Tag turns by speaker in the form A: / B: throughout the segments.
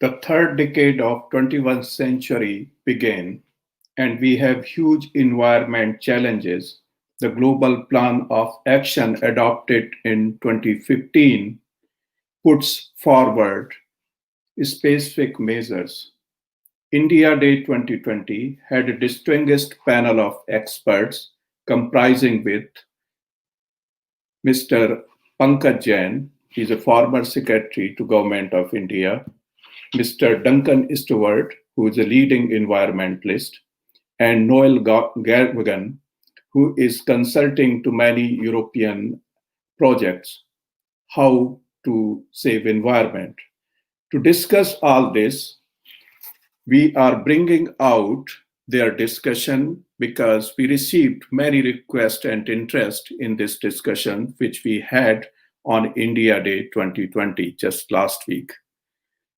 A: The third decade of 21st century began, and we have huge environment challenges. The Global Plan of Action adopted in 2015 puts forward specific measures. India Day 2020 had a distinguished panel of experts comprising with Mr. Pankaj Jain, he is a former secretary to Government of India, Mr. Duncan Stewart, who is a leading environmentalist, and Noel Gavigan, who is consulting to many European projects how to save environment. To discuss all this, we are bringing out their discussion because we received many requests and interest in this discussion, which we had on India Day 2020 just last week.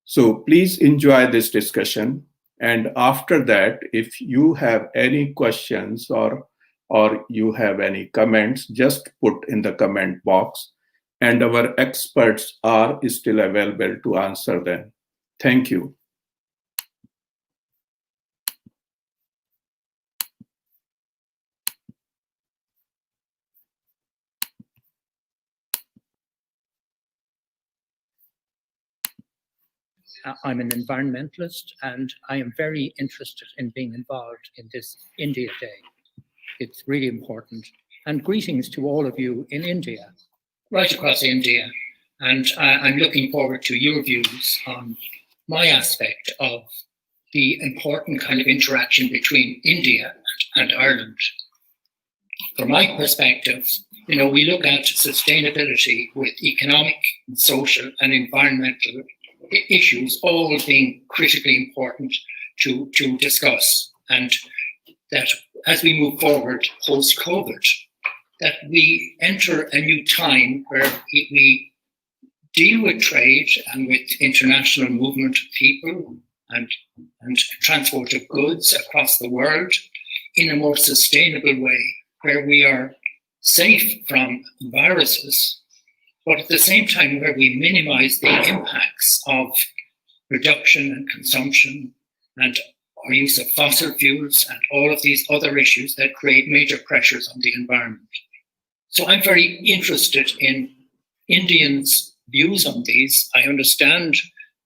A: So please enjoy this discussion. And after that, if you have any questions or you have any comments, just put in the comment box and our experts are still available to answer them. Thank you.
B: I'm an environmentalist and I am very interested in being involved in this India Day. It's really important. And greetings to all of you in India, right across India. And I'm looking forward to your views on my aspect of the important kind of interaction between India and Ireland. From my perspective, we look at sustainability with economic, social, and environmental issues all being critically important to discuss, and that as we move forward post-COVID, that we enter a new time where we deal with trade and with international movement of people and transport of goods across the world in a more sustainable way, where we are safe from viruses, but at the same time where we minimize the impacts of production and consumption and our use of fossil fuels and all of these other issues that create major pressures on the environment. So I'm very interested in Indians' views on these. I understand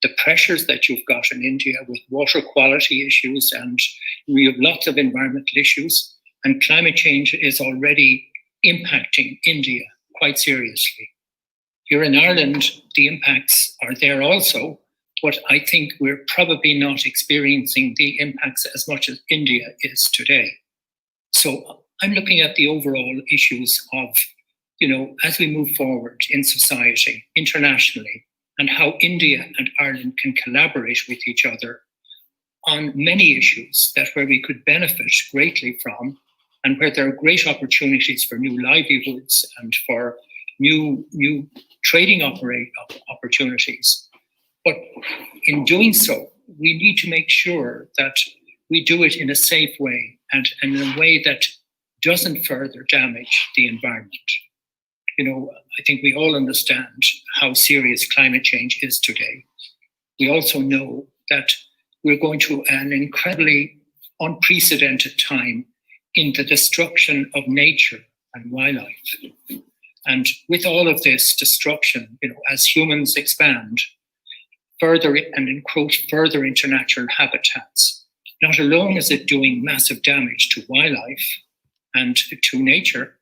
B: the pressures that you've got in India with water quality issues, and we have lots of environmental issues, and climate change is already impacting India quite seriously. Here in Ireland, the impacts are there also, but I think we're probably not experiencing the impacts as much as India is today. So I'm looking at the overall issues of, as we move forward in society, internationally, and how India and Ireland can collaborate with each other on many issues that where we could benefit greatly from, and where there are great opportunities for new livelihoods and for new trading opportunities. But in doing so, we need to make sure that we do it in a safe way and in a way that doesn't further damage the environment. I think we all understand how serious climate change is today. We also know that we're going through an incredibly unprecedented time in the destruction of nature and wildlife. And with all of this destruction, as humans expand further and encroach further into natural habitats, not alone is it doing massive damage to wildlife and to nature,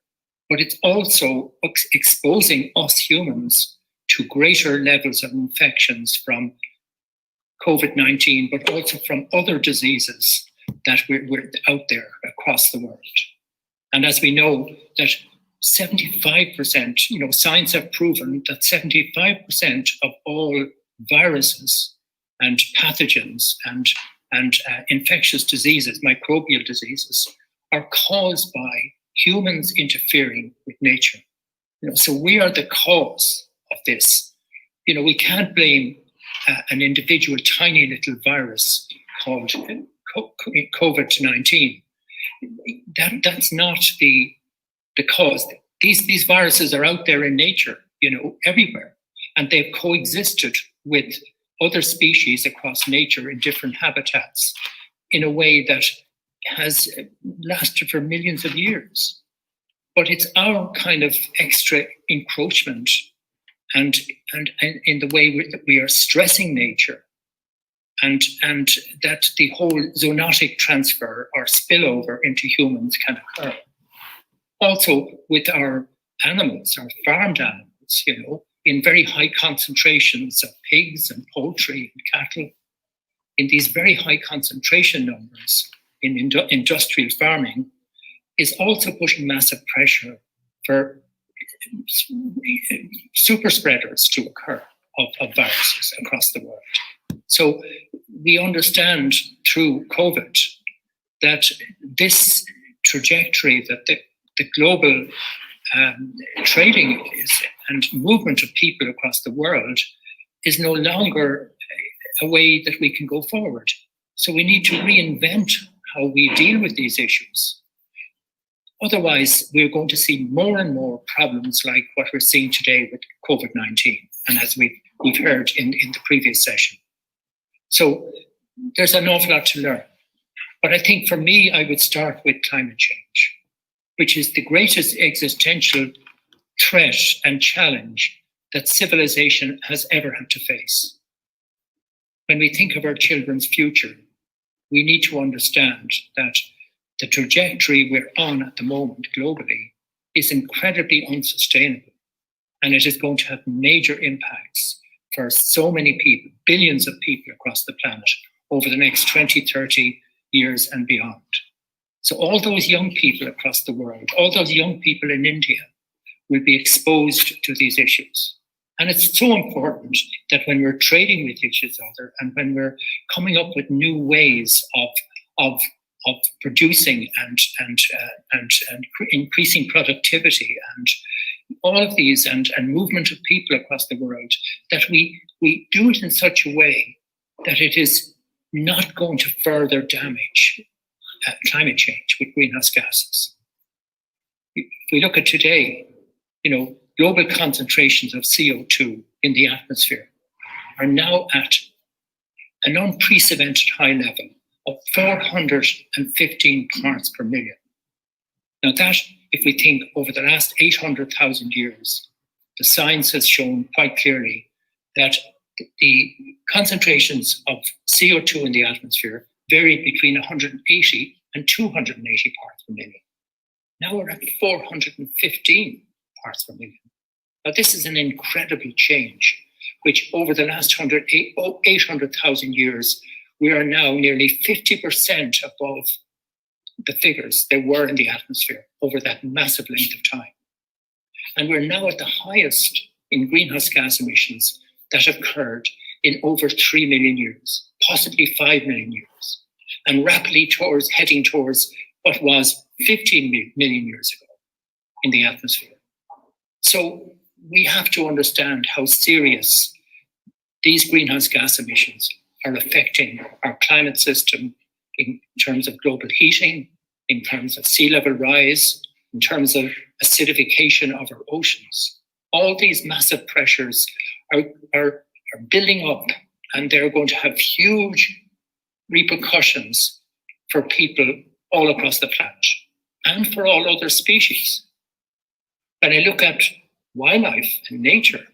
B: but it's also exposing us humans to greater levels of infections from COVID-19, but also from other diseases that we're out there across the world. And as we know that 75%, science have proven that 75% of all viruses and pathogens and infectious diseases, microbial diseases, are caused by humans interfering with nature. So we are the cause of this. We can't blame an individual tiny little virus called COVID-19. That's not the cause. These viruses are out there in nature, everywhere, and they've coexisted with other species across nature in different habitats in a way that has lasted for millions of years. But it's our kind of extra encroachment and in the way that we are stressing nature and that the whole zoonotic transfer or spillover into humans can occur. Also with our animals, our farmed animals, in very high concentrations of pigs and poultry and cattle, in these very high concentration numbers in industrial farming, is also putting massive pressure for super spreaders to occur of viruses across the world. So we understand through COVID that this trajectory, that the global trading and movement of people across the world is no longer a way that we can go forward. So we need to reinvent how we deal with these issues. Otherwise, we're going to see more and more problems like what we're seeing today with COVID-19, and as we've heard in the previous session. So there's an awful lot to learn. But I think for me, I would start with climate change, which is the greatest existential threat and challenge that civilization has ever had to face. When we think of our children's future, we need to understand that the trajectory we're on at the moment globally is incredibly unsustainable, and it is going to have major impacts for so many people, billions of people across the planet over the next 20, 30 years and beyond. So all those young people across the world, all those young people in India will be exposed to these issues. And it's so important that when we're trading with each other and when we're coming up with new ways of producing and increasing productivity and all of these and movement of people across the world, that we do it in such a way that it is not going to further damage climate change with greenhouse gases. If we look at today, global concentrations of CO2 in the atmosphere are now at an unprecedented high level of 415 parts per million. Now that, if we think over the last 800,000 years, the science has shown quite clearly that the concentrations of CO2 in the atmosphere varied between 180 and 280 parts per million. Now we're at 415 parts per million. Now this is an incredible change, which over the last 800,000 years, we are now nearly 50% above the figures there were in the atmosphere over that massive length of time. And we're now at the highest in greenhouse gas emissions that occurred in over 3 million years, possibly 5 million years, and rapidly heading towards what was 15 million years ago in the atmosphere. So we have to understand how serious these greenhouse gas emissions are affecting our climate system in terms of global heating, in terms of sea level rise, in terms of acidification of our oceans. All these massive pressures are building up, and they're going to have huge repercussions for people all across the planet and for all other species. When I look at wildlife and nature,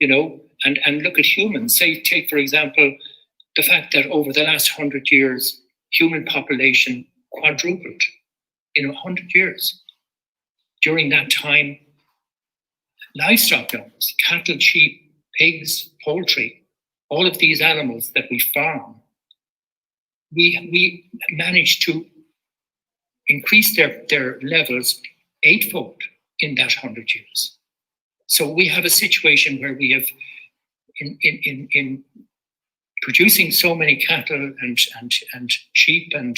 B: and look at humans, take for example, the fact that over the last 100 years, human population quadrupled in 100 years. During that time, livestock animals, cattle, sheep, pigs, poultry, all of these animals that we farm, we managed to increase their levels eightfold in that 100 years. So we have a situation where we have, in producing so many cattle and sheep and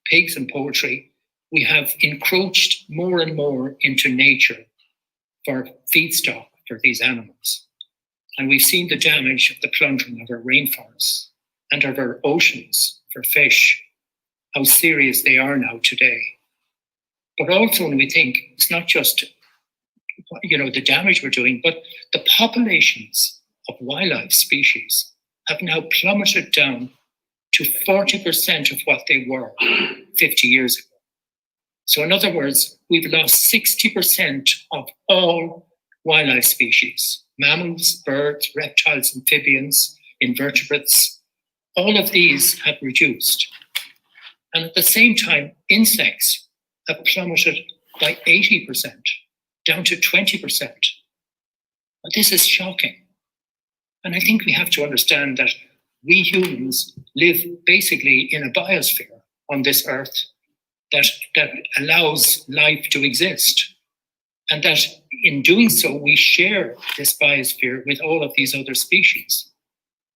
B: pigs and poultry, we have encroached more and more into nature for feedstock for these animals. And we've seen the damage of the plundering of our rainforests and of our oceans for fish, how serious they are now today. But also when we think it's not just the damage we're doing, but the populations of wildlife species have now plummeted down to 40% of what they were 50 years ago. So in other words, we've lost 60% of all wildlife species, mammals, birds, reptiles, amphibians, invertebrates. All of these have reduced. And at the same time, insects have plummeted by 80%, down to 20%. But this is shocking. And I think we have to understand that we humans live basically in a biosphere on this earth that allows life to exist. And that in doing so, we share this biosphere with all of these other species.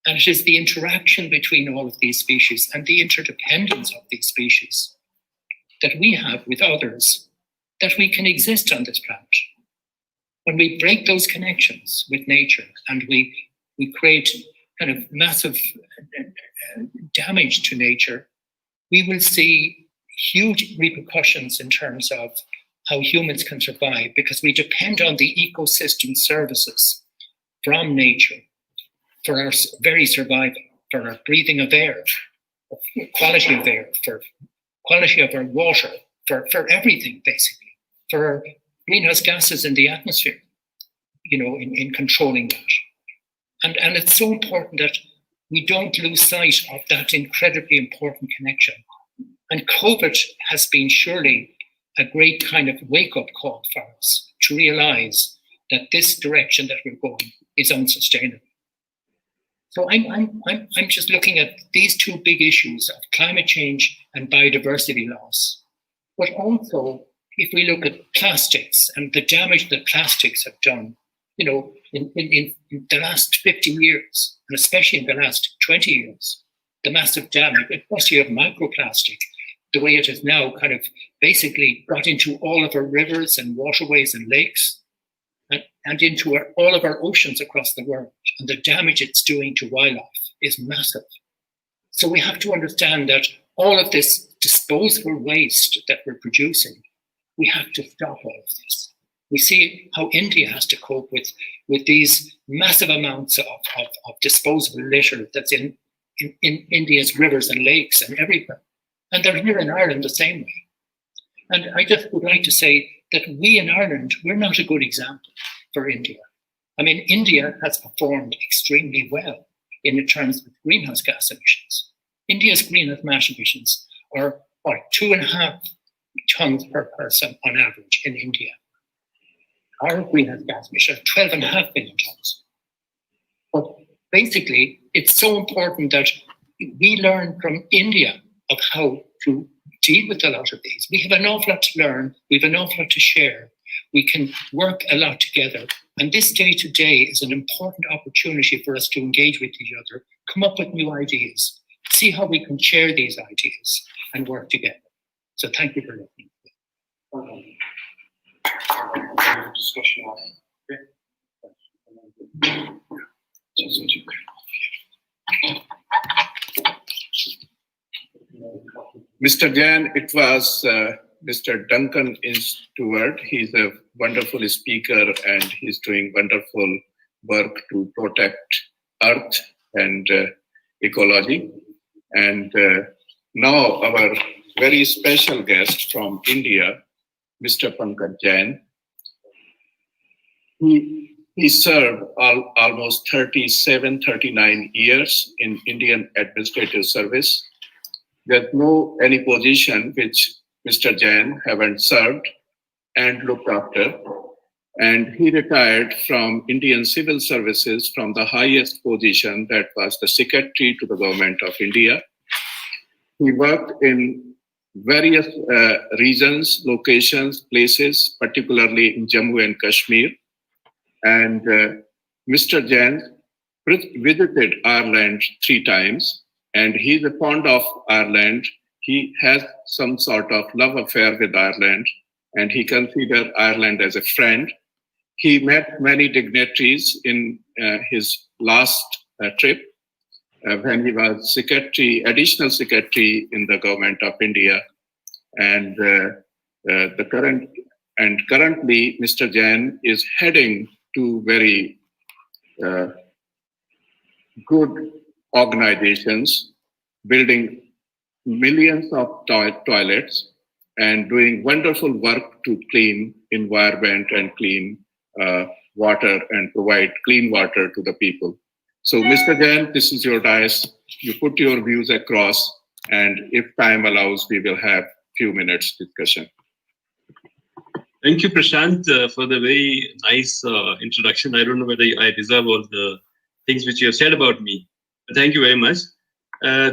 B: And it is the interaction between all of these species and the interdependence of these species that we have with others that we can exist on this planet. When we break those connections with nature and we create kind of massive damage to nature, we will see huge repercussions in terms of how humans can survive, because we depend on the ecosystem services from nature for our very survival, for our breathing of air, for quality of air, for quality of our water, for everything, basically, for our greenhouse gases in the atmosphere, in controlling that. And it's so important that we don't lose sight of that incredibly important connection. And COVID has been surely a great kind of wake-up call for us to realize that this direction that we're going is unsustainable. So I'm just looking at these two big issues of climate change and biodiversity loss. But also, if we look at plastics and the damage that plastics have done, in the last 50 years, and especially in the last 20 years, the massive damage, especially of microplastic, the way it has now kind of basically got into all of our rivers and waterways and lakes and into all of our oceans across the world. And the damage it's doing to wildlife is massive. So we have to understand that all of this disposable waste that we're producing, we have to stop all of this. We see how India has to cope with these massive amounts of disposable litter that's in India's rivers and lakes and everywhere. And they're here in Ireland the same way. And I just would like to say that we in Ireland, we're not a good example for India. I mean, India has performed extremely well in terms of greenhouse gas emissions. India's greenhouse gas emissions are 2.5 tons per person on average in India. Our greenhouse gas emissions are 12.5 million tons. But basically, it's so important that we learn from India of how to deal with a lot of these. We have an awful lot to learn. We have an awful lot to share. We can work a lot together. And this day to day is an important opportunity for us to engage with each other, come up with new ideas, see how we can share these ideas and work together. So thank you for listening.
C: Discussion on
A: Mr. Jain, it was Mr. Duncan Stewart. He's a wonderful speaker and he's doing wonderful work to protect Earth and ecology. And now our very special guest from India, Mr. Pankaj Jain. He served almost 39 years in Indian administrative service. There's no any position which Mr. Jain haven't served and looked after. And he retired from Indian civil services from the highest position, that was the Secretary to the Government of India. He worked in various regions, locations, places, particularly in Jammu and Kashmir. And Mr. Jain visited Ireland 3 times, and he's fond of Ireland. He has some sort of love affair with Ireland, and he considers Ireland as a friend. He met many dignitaries in his last trip when he was additional secretary in the Government of India. And currently, Mr. Jain is heading 2 very good organizations building millions of toilets and doing wonderful work to clean environment and clean water and provide clean water to the people. So, Mr. Jain, this is your dais. You put your views across, and if time allows, we will have few minutes discussion.
C: Thank you, Prashant, for the very nice introduction. I don't know whether I deserve all the things which you have said about me. But thank you very much.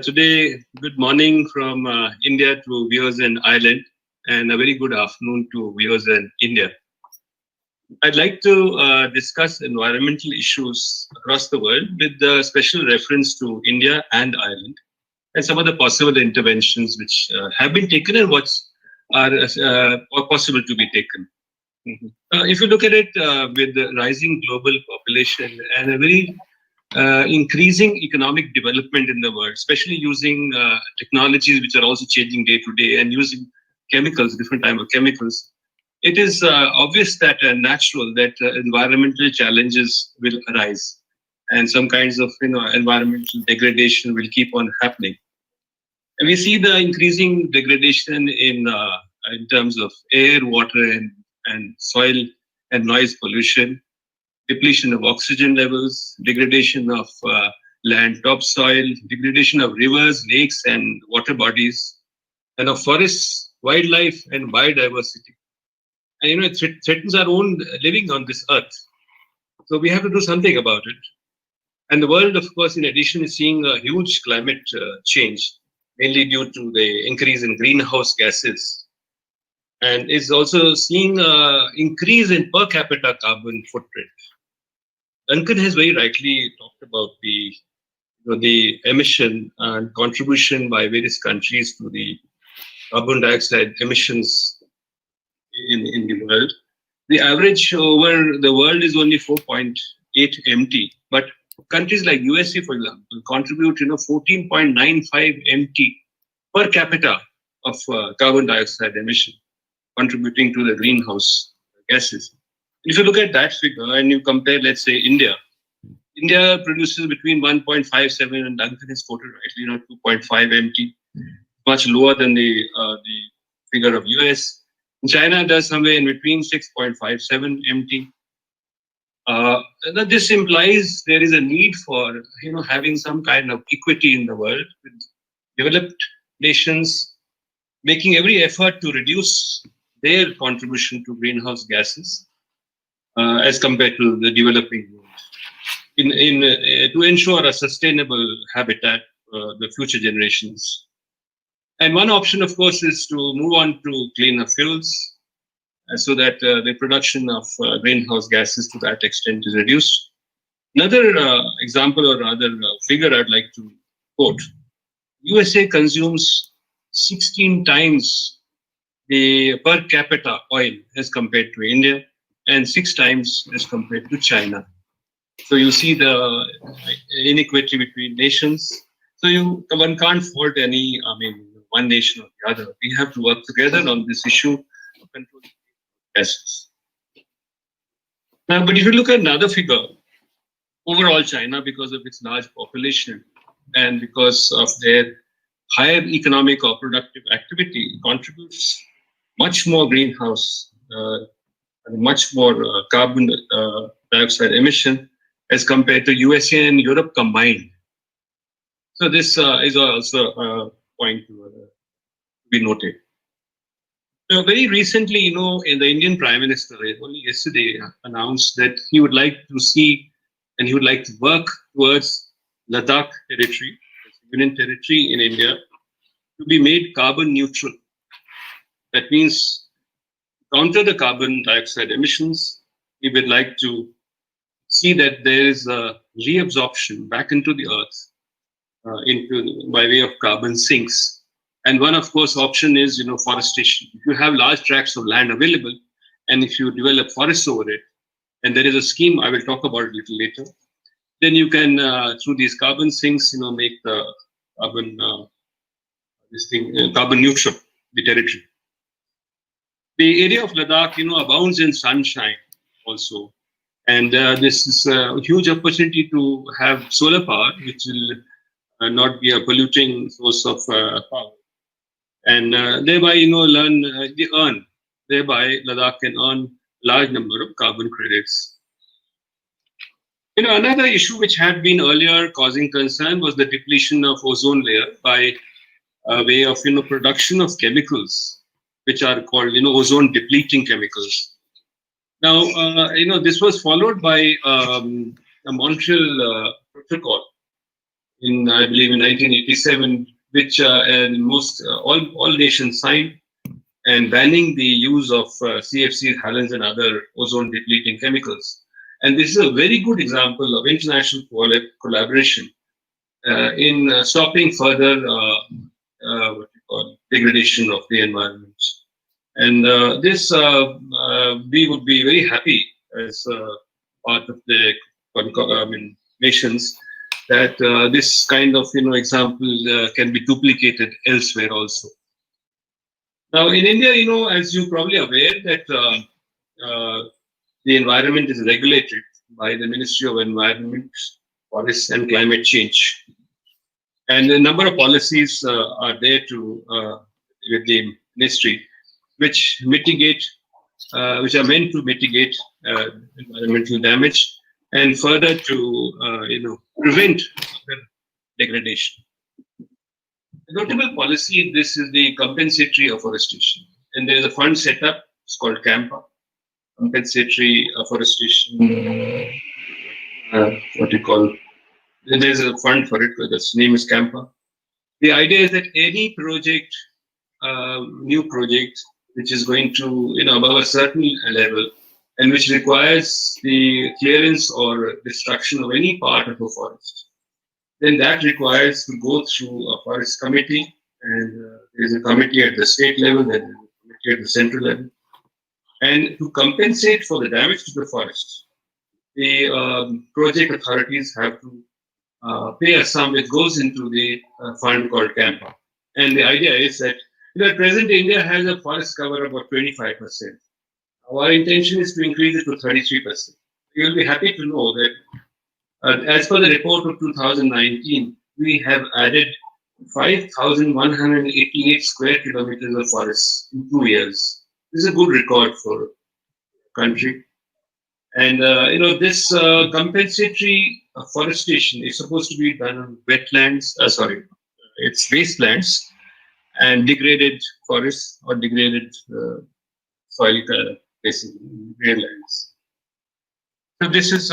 C: Today, good morning from India to viewers in Ireland, and a very good afternoon to viewers in India. I'd like to discuss environmental issues across the world with special reference to India and Ireland, and some of the possible interventions which have been taken and what are possible to be taken. If you look at it with the rising global population and a very increasing economic development in the world, especially using technologies which are also changing day to day and using chemicals, different types of chemicals, it is obvious that natural that environmental challenges will arise and some kinds of environmental degradation will keep on happening. And we see the increasing degradation in terms of air, water, and soil and noise pollution, depletion of oxygen levels, degradation of land topsoil, degradation of rivers, lakes, and water bodies, and of forests, wildlife, and biodiversity. And it threatens our own living on this earth. So we have to do something about it. And the world, of course, in addition, is seeing a huge climate change, mainly due to the increase in greenhouse gases, and is also seeing an increase in per capita carbon footprint. Duncan has very rightly talked about the emission and contribution by various countries to the carbon dioxide emissions in the world. The average over the world is only 4.8 MT, but countries like USA, for example, contribute 14.95 MT per capita of carbon dioxide emission, contributing to the greenhouse gases. If you look at that figure and you compare, let's say, India produces between 1.57 and Duncan has quoted rightly, 2.5 MT, much lower than the figure of US. China does somewhere in between 6.57 MT. This implies there is a need for having some kind of equity in the world, with developed nations making every effort to reduce their contribution to greenhouse gases as compared to the developing world, to ensure a sustainable habitat for the future generations. And one option, of course, is to move on to cleaner fuels so that the production of greenhouse gases to that extent is reduced. Another example or rather figure I'd like to quote. USA consumes 16 times the per capita oil as compared to India and 6 times as compared to China. So you see the inequity between nations. So one can't fault one nation or the other. We have to work together on this issue of controlling gases. Now, but if you look at another figure, overall China, because of its large population and because of their higher economic or productive activity, contributes much more greenhouse, much more carbon dioxide emission as compared to USA and Europe combined. So this is also a point to be noted. Now, very recently, in the Indian Prime Minister, only yesterday, announced that he would like to see and he would like to work towards Ladakh territory, Union territory in India, to be made carbon neutral. That means counter the carbon dioxide emissions. We would like to see that there is a reabsorption back into the earth by way of carbon sinks. And one, of course, option is forestation. If you have large tracts of land available, and if you develop forests over it, and there is a scheme I will talk about a little later, then you can through these carbon sinks, make the carbon carbon neutral the territory. The area of Ladakh, abounds in sunshine also, And this is a huge opportunity to have solar power, which will not be a polluting source of power. And thereby, thereby Ladakh can earn large number of carbon credits. Another issue which had been earlier causing concern was the depletion of ozone layer by way of production of chemicals, which are called ozone depleting chemicals. Now this was followed by a Montreal Protocol in I believe in 1987, which all nations signed, and banning the use of CFCs, halons, and other ozone depleting chemicals. And this is a very good example of international collaboration in stopping further degradation of the environment. And this we would be very happy as part of the nations that this kind of example can be duplicated elsewhere also. Now in India, as you're probably aware that the environment is regulated by the Ministry of Environment, Forests and Climate Change. And a number of policies are there with the ministry, which are meant to mitigate environmental damage and further to prevent degradation. A notable policy in this is the compensatory afforestation, and there is a fund set up. It's called CAMPA, compensatory afforestation. There's a fund for it. Its name is CAMPA. The idea is that any project, new project, which is going to above a certain level, and which requires the clearance or destruction of any part of a forest, then that requires to go through a forest committee, and there's a committee at the state level, then there's a committee at the central level. And to compensate for the damage to the forest, the project authorities have to pay a sum which goes into the fund called CAMPA. And the idea is that at present India has a forest cover of about 25%. Our intention is to increase it to 33%. You'll be happy to know that as per the report of 2019, we have added 5,188 square kilometers of forests in 2 years. This is a good record for the country. And this compensatory afforestation is supposed to be done on wetlands. It's wastelands and degraded forests or degraded soil, basically degraded lands. So this is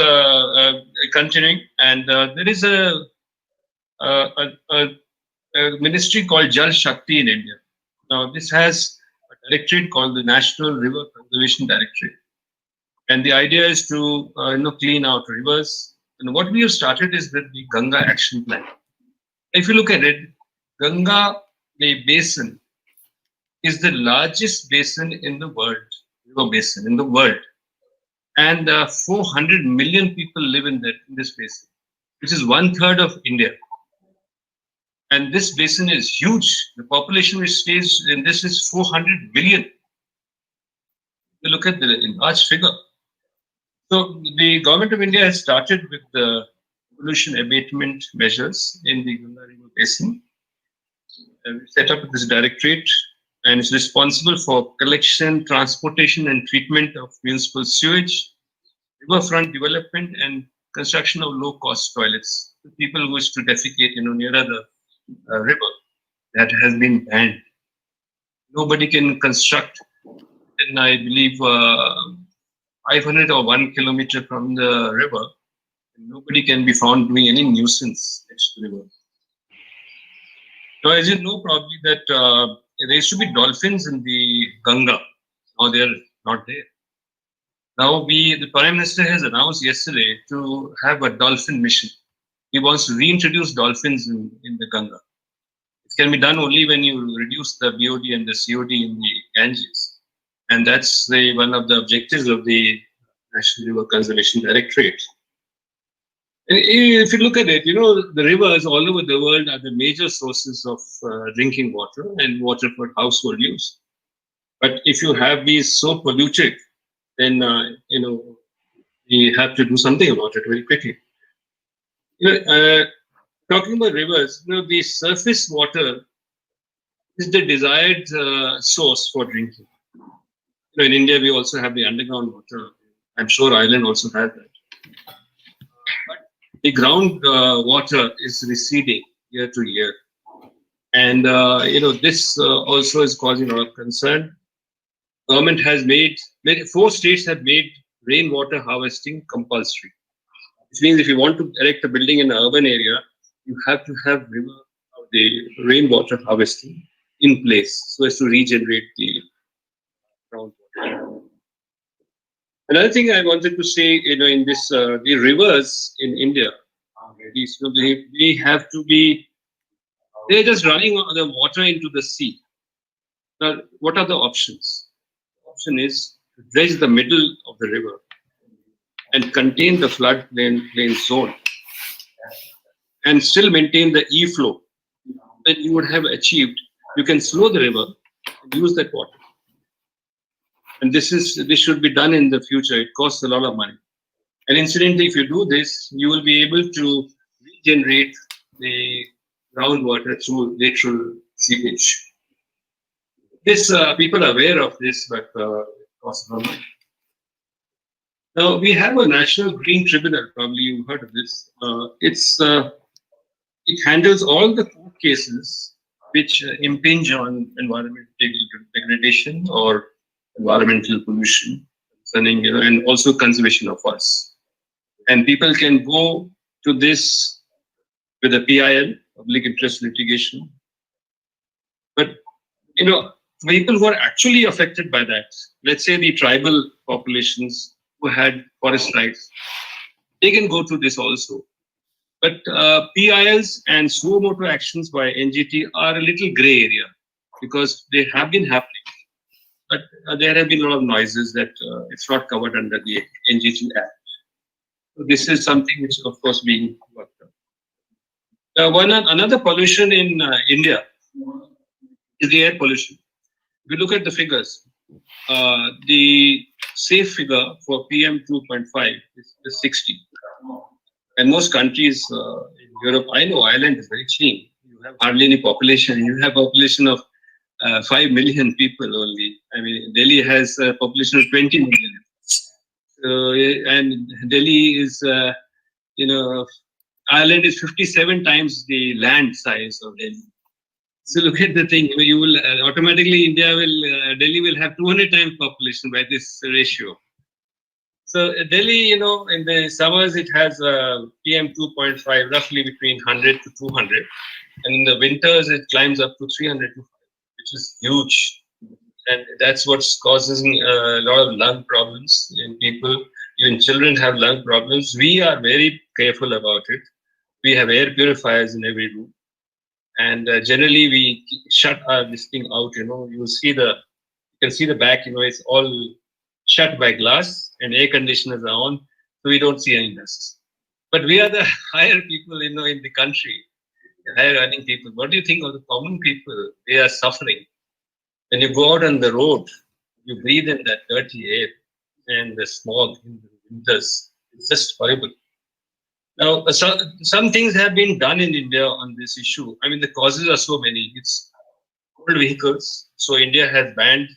C: continuing, and there is a ministry called Jal Shakti in India. Now this has a directorate called the National River Conservation Directorate, and the idea is to clean out rivers. And what we have started is with the Ganga Action Plan. If you look at it, Ganga, the basin, is the largest basin in the world, river basin in the world. And 400 million people live in this basin, which is 1/3 of India. And this basin is huge. The population which stays in this is 400 million. You look at the large figure. So the government of India has started with the pollution abatement measures in the Ganga River basin. We set up this directorate, and is responsible for collection, transportation, and treatment of municipal sewage, riverfront development, and construction of low-cost toilets. The people who wish to defecate, near the river, that has been banned. Nobody can construct, in I believe 500 or 1 kilometer from the river. Nobody can be found doing any nuisance next to the river. So, as you know, probably that there used to be dolphins in the Ganga. Now they're not there. Now the Prime Minister has announced yesterday to have a dolphin mission. He wants to reintroduce dolphins in the Ganga. It can be done only when you reduce the BOD and the COD in the Ganges. And that's one of the objectives of the National River Conservation Directorate. If you look at it, the rivers all over the world are the major sources of drinking water and water for household use. But if you have these so polluted, then, the we have to do something about it very quickly. Talking about rivers, the surface water is the desired source for drinking. In India, we also have the underground water. I'm sure Ireland also has that. But the ground water is receding year to year. And, this also is causing a lot of concern. Government has made, 4 states have made rainwater harvesting compulsory. Which means if you want to erect a building in an urban area, you have to have the rainwater harvesting in place so as to regenerate the groundwater. Another thing I wanted to say, in this, the rivers in India, they have to be, they're just running the water into the sea. Now, what are the options? The option is to dredge the middle of the river and contain the floodplain zone and still maintain the E-flow. Then you would have achieved, you can slow the river and use that water. And this should be done in the future. It costs a lot of money. And incidentally, if you do this, you will be able to regenerate the groundwater through natural seepage. This people are aware of this, but it costs a lot of money. Now we have a National Green Tribunal. Probably you've heard of this. It handles all the court cases which impinge on environmental degradation or environmental pollution, concerning, and also conservation of forests. And people can go to this with a PIL, public interest litigation. But, people who are actually affected by that, let's say the tribal populations who had forest rights, they can go to this also. But PILs and suo motu actions by NGT are a little gray area because they have been happening. But there have been a lot of noises that it's not covered under the NGT Act. So this is something which is, of course, being worked on. Another pollution in India is the air pollution. If you look at the figures, the safe figure for PM 2.5 is 60. And most countries in Europe, I know Ireland is very clean. You have hardly any population. You have a population of 5 million people only. I mean, Delhi has a population of 20 million. And Delhi is, Ireland is 57 times the land size of Delhi. So look at the thing. You will automatically Delhi will have 200 times population by this ratio. So Delhi, in the summers it has PM 2.5 roughly between 100 to 200, and in the winters it climbs up to 300 to 500, which is huge, and that's what's causing a lot of lung problems in people. Even children have lung problems. We are very careful about it. We have air purifiers in every room, and generally we shut this thing out. You can see the back. It's all shut by glass, and air conditioners are on, so we don't see any dust. But we are the higher people, in the country, the higher earning people. What do you think of the common people? They are suffering. When you go out on the road, you breathe in that dirty air and the smog in the winters. It's just horrible. Now, some things have been done in India on this issue. I mean, the causes are so many. It's old vehicles. So India has banned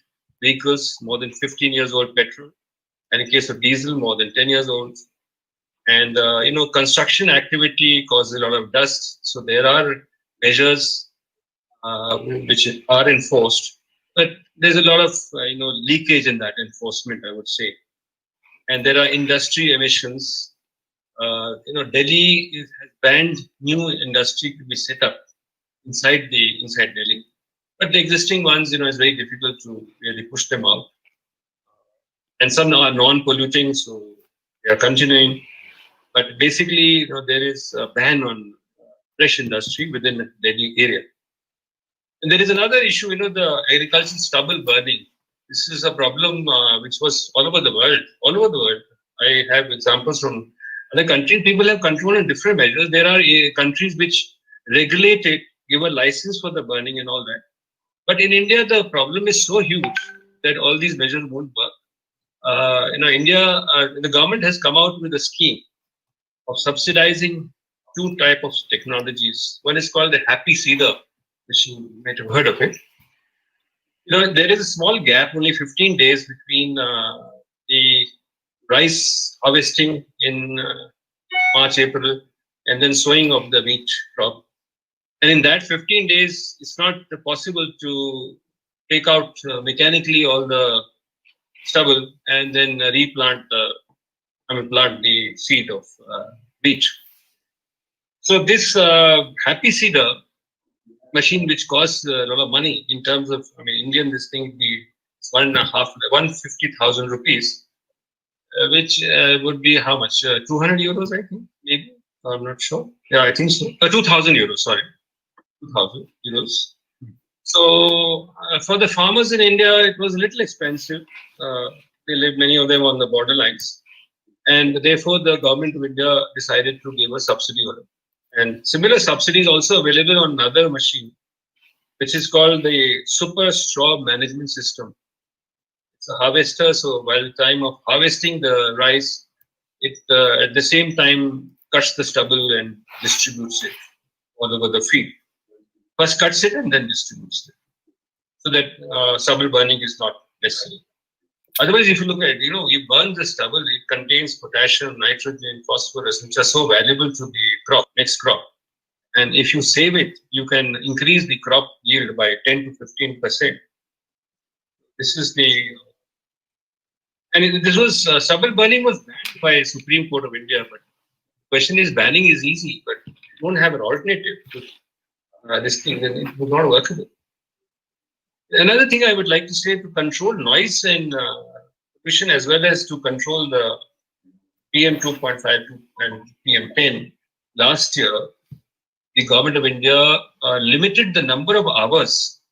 C: vehicles more than 15 years old petrol, and in case of diesel, more than 10 years old. And, construction activity causes a lot of dust. So there are measures which are enforced, but there's a lot of, leakage in that enforcement, I would say. And there are industry emissions. Delhi has banned new industry to be set up inside Delhi. But the existing ones, it's very difficult to really push them out. And some are non-polluting, so they are continuing. But basically, there is a ban on fresh industry within the Delhi area. And there is another issue, the agricultural stubble burning. This is a problem which was all over the world. All over the world. I have examples from other countries. People have control in different measures. There are countries which regulate it, give a license for the burning and all that. But in India, the problem is so huge that all these measures won't work. India, the government has come out with a scheme of subsidizing two types of technologies. One is called the Happy Seeder, which you might have heard of it. There is a small gap, only 15 days between the rice harvesting in March, April, and then sowing of the wheat crop. And in that 15 days, it's not possible to take out mechanically all the stubble and then plant the seed of wheat. So this Happy Seeder machine, which costs a lot of money in terms of, Indian, this thing, the 150,000 rupees, which would be how much? 200 euros, I think, maybe. I'm not sure. Yeah, I think so. 2,000 euros, sorry. 2,000 euros. So for the farmers in India, it was a little expensive. They live, many of them, on the borderlines. And therefore, the government of India decided to give a subsidy on it. And similar subsidies also available on another machine, which is called the Super Straw Management System. It's a harvester, so by the time of harvesting the rice, it at the same time cuts the stubble and distributes it all over the field. First cuts it and then distributes it, so that stubble burning is not necessary. Otherwise, if you look at it, you burn the stubble, it contains potassium, nitrogen, phosphorus, which are so valuable to the next crop. And if you save it, you can increase the crop yield by 10 to 15%. This is stubble burning was banned by Supreme Court of India. But the question is, banning is easy, but if you don't have an alternative to this thing, then it would not work. Another thing I would like to say, to control noise and pollution, as well as to control the PM 2.5 and PM 10, last year, the government of India limited the number of hours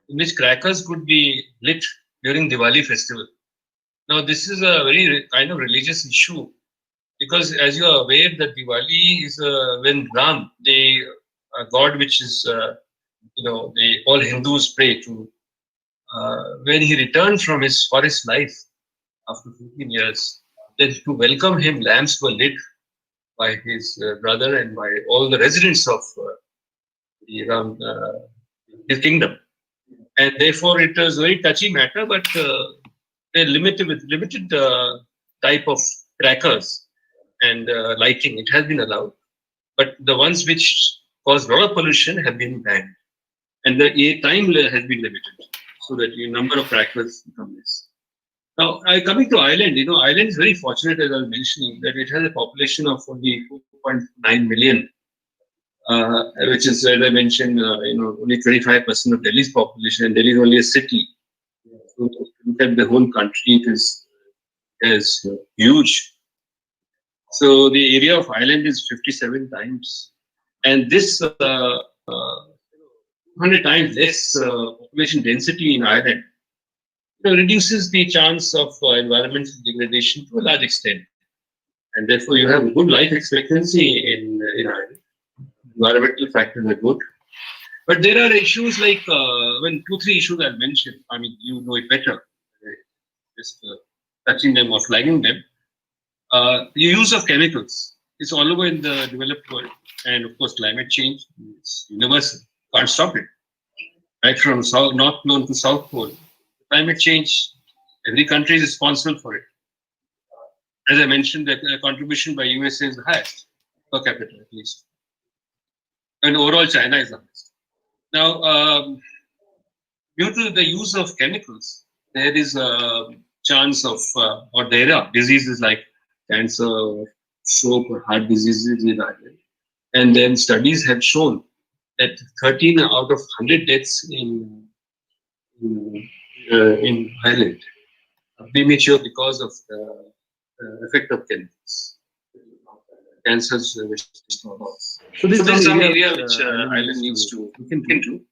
C: in which crackers could be lit during Diwali festival. Now, this is a very kind of religious issue, because as you are aware, that Diwali is when Ram, the god which is, all Hindus pray to, when he returned from his forest life after 15 years, then to welcome him, lamps were lit by his brother and by all the residents of his kingdom. And therefore, it was a very touchy matter, but they're limited with limited type of crackers and lighting. It has been allowed, but the ones which cause a lot of pollution have been banned, and the time has been limited, so that the number of crackers become less. Now, coming to Ireland, Ireland is very fortunate, as I was mentioning, that it has a population of only 4.9 million, which is, as I mentioned, only 25% of Delhi's population, and Delhi is only a city. So if you look at the whole country, it is huge. So the area of Ireland is 57 times, and this 100 times less population density in Ireland reduces the chance of environmental degradation to a large extent, and therefore you have a good life expectancy in Ireland. Environmental factors are good, but there are issues like 2-3 issues I mentioned. You know it better. Just touching them or flagging them. The use of chemicals is all over in the developed world, and of course, climate change is universal. Can't stop it. Right from North Pole to South Pole, climate change, every country is responsible for it. As I mentioned, the contribution by USA is the highest, per capita at least. And overall, China is the highest. Now, due to the use of chemicals, there is a chance of, or there are diseases like cancer, stroke, or heart diseases in Ireland. And then studies have shown that 13 out of 100 deaths in Ireland are premature because of the effect of chemicals. Cancers, so this is some area which Ireland needs to look into.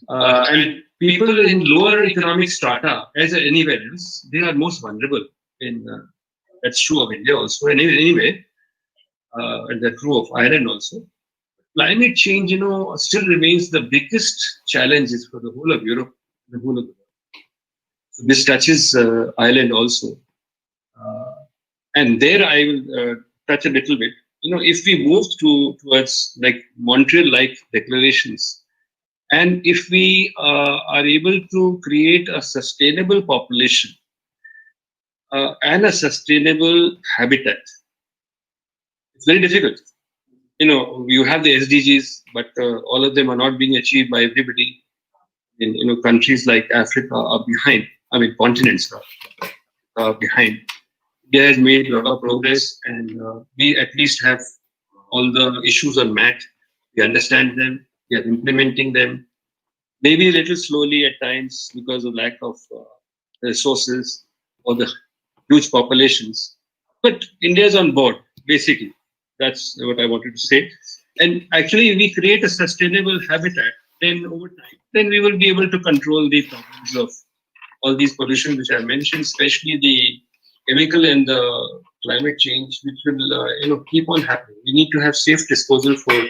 C: And people in lower economic strata, as anywhere else, they are most vulnerable. That's true of India also. And anyway, and that's true of Ireland also. Climate change, still remains the biggest challenge for the whole of Europe, the whole of the world. So this touches Ireland also. And there I will touch a little bit. If we move towards like Montreal-like declarations, and if we are able to create a sustainable population and a sustainable habitat, it's very difficult. You have the SDGs, but all of them are not being achieved by everybody. In countries like Africa are behind. I mean, continents are behind. India has made a lot of progress, and we at least have all the issues on mat. We understand them. We are implementing them. Maybe a little slowly at times because of lack of resources or the huge populations. But India is on board, basically. That's what I wanted to say. And actually, if we create a sustainable habitat, then over time, then we will be able to control the problems of all these pollution which I mentioned, especially the chemical and the climate change, which will keep on happening. We need to have safe disposal for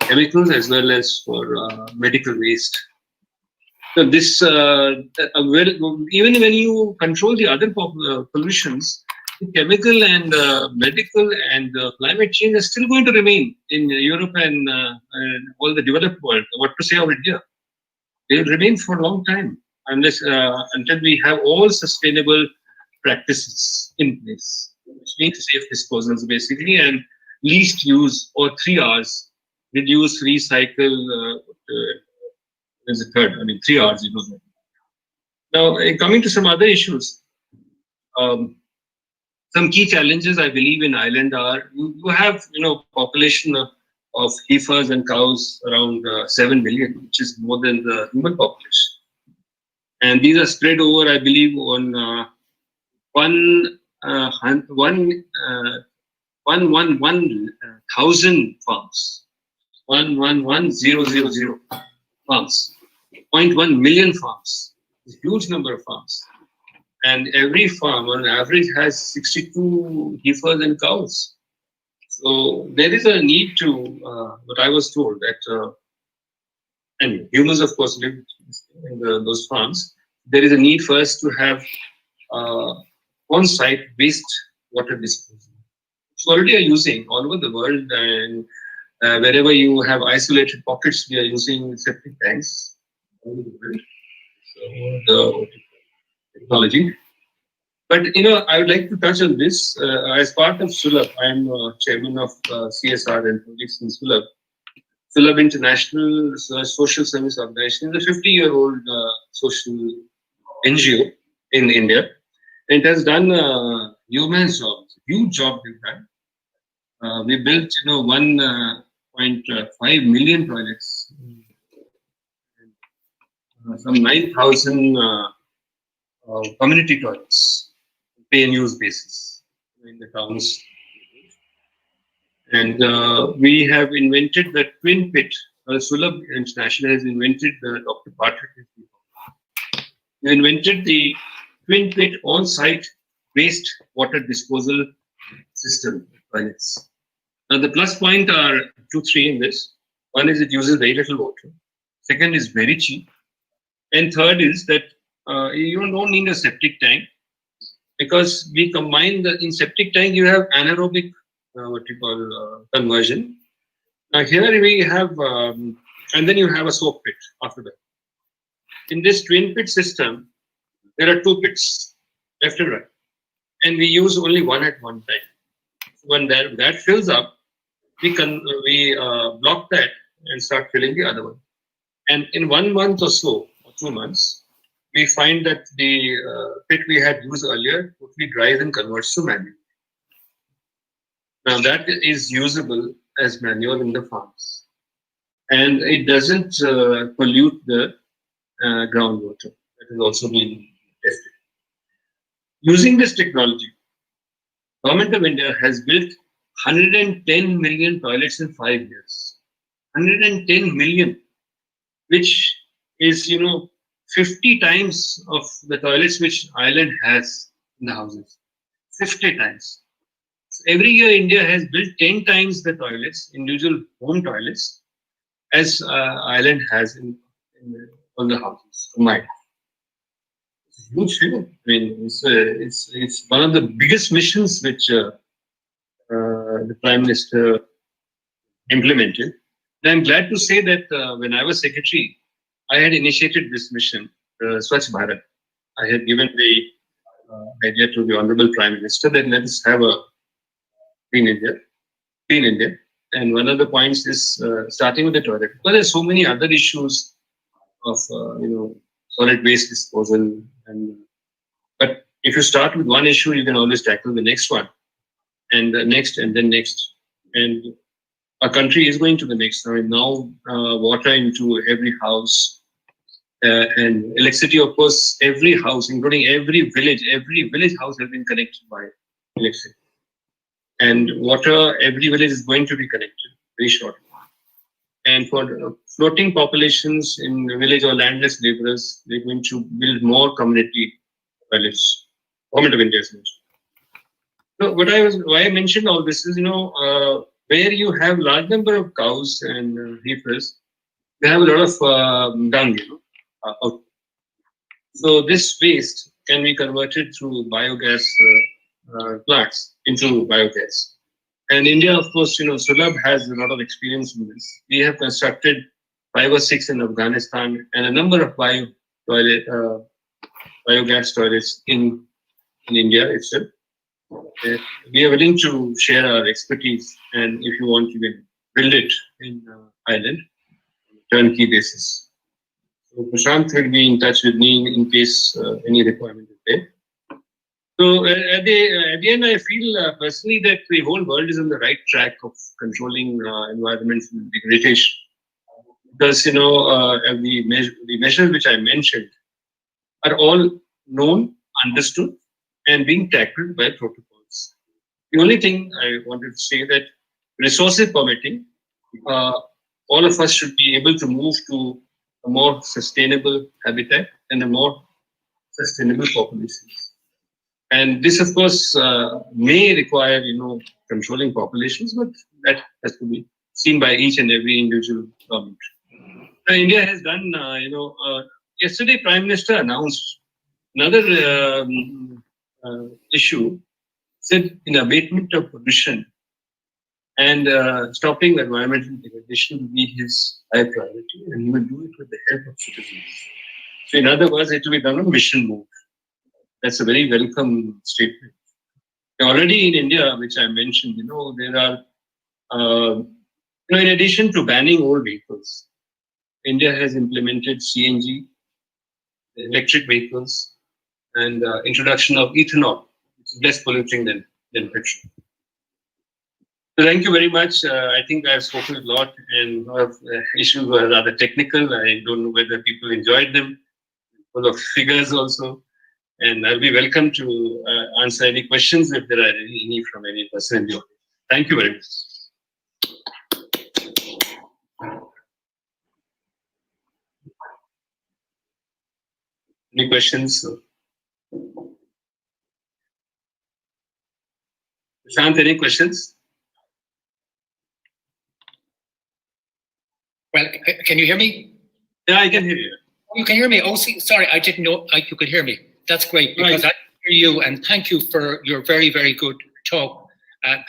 C: chemicals as well as for medical waste. So this, even when you control the other pollutions, the chemical and medical and climate change is still going to remain in Europe and all the developed world. What to say of India? They will remain for a long time until we have all sustainable practices in place, which means safe disposals basically, and least use or 3 R's: reduce, recycle. There's a third. I mean, 3 R's. Now, coming to some other issues. Some key challenges I believe in Ireland are you have population of heifers and cows around 7 million, which is more than the human population, and these are spread over, I believe, on 1,000 farms, 1,1,1,000 farms, 0.1 million farms, a huge number of farms. And every farm on average has 62 heifers and cows. So there is a need to, what I was told, that, and humans of course live in those farms, there is a need for us to have on-site waste water disposal, which we already are using all over the world, and wherever you have isolated pockets, we are using septic tanks all over the world. So the technology. But I would like to touch on this as part of Sulabh. I am chairman of CSR and projects in Sulabh. Sulabh International Social Service Organization is a 50-year-old social NGO in India. It has done a huge job we've done. We built 1.5 million toilets, some 9,000 community toilets, pay and use basis in the towns. And we have invented the twin pit. Sulabh International has invented the Dr. Patrick. We invented the twin pit on-site waste water disposal system toilets. Now the plus point are 2, 3 in this. One is it uses very little water. Second is very cheap. And third is that you don't need a septic tank, because we combine in septic tank you have anaerobic conversion. Now here we have, and then you have a soak pit after that. In this twin pit system, there are 2 pits, left and right, and we use only one at one time. When that fills up, we block that and start filling the other one. And in 1 month or so, or 2 months, we find that the pit we had used earlier totally dries and converts to manure. Now that is usable as manure in the farms, and it doesn't pollute the groundwater. That has also been tested. Using this technology, Government of India has built 110 million toilets in 5 years. 110 million, which is 50 times of the toilets which Ireland has in the houses. 50 times. So every year India has built 10 times the toilets, individual home toilets, as Ireland has in all the houses combined. It's a huge. I mean, it's one of the biggest missions which the Prime Minister implemented. And I'm glad to say that when I was secretary, I had initiated this mission, Swachh Bharat. I had given the idea to the Honorable Prime Minister that let us have a clean India. And one of the points is starting with the toilet. But there's so many other issues of solid waste disposal, but if you start with one issue, you can always tackle the next one, and the next, and then next. And our country is going to the next. I mean, now water into every house, and electricity, of course, every house, including every village house has been connected by electricity. And water, every village is going to be connected very shortly. And for floating populations in the village or landless laborers, they're going to build more community toilets. Government of India is mentioned. So why I mentioned all this is, where you have large number of cows and heifers, they have a lot of dung, out. So this waste can be converted through biogas plants into biogas. And India, of course, Sulabh has a lot of experience in this. We have constructed 5 or 6 in Afghanistan and a number of biogas toilets in India itself. We are willing to share our expertise, and if you want, you can build it in Ireland, turnkey basis. So Prashant will be in touch with me in case any requirement is there. So at the end, I feel personally that the whole world is on the right track of controlling environmental degradation. Because, the measures which I mentioned are all known, understood, and being tackled by protocols. The only thing I wanted to say that resources permitting, all of us should be able to move to a more sustainable habitat and a more sustainable populations. And this, of course, may require, controlling populations, but that has to be seen by each and every individual government. India has done, yesterday Prime Minister announced another issue, said in abatement of pollution and stopping environmental degradation will be his high priority, and he will do it with the help of citizens. So in other words, it will be done on mission mode. That's a very welcome statement. Already in India, which I mentioned, there are, in addition to banning old vehicles, India has implemented CNG, electric vehicles, and introduction of ethanol, which is less polluting than petrol. So thank you very much. I think I've spoken a lot, and a lot of issues were rather technical. I don't know whether people enjoyed them, full of figures also. And I'll be welcome to answer any questions if there are any from any person in the audience. Thank you very much. Any questions? Prashant, any questions?
B: Well, can you hear me?
C: Yeah, I can hear you.
B: You can hear me? Oh, sorry, I didn't know you could hear me. That's great, because I hear you, and thank you for your very, very good talk,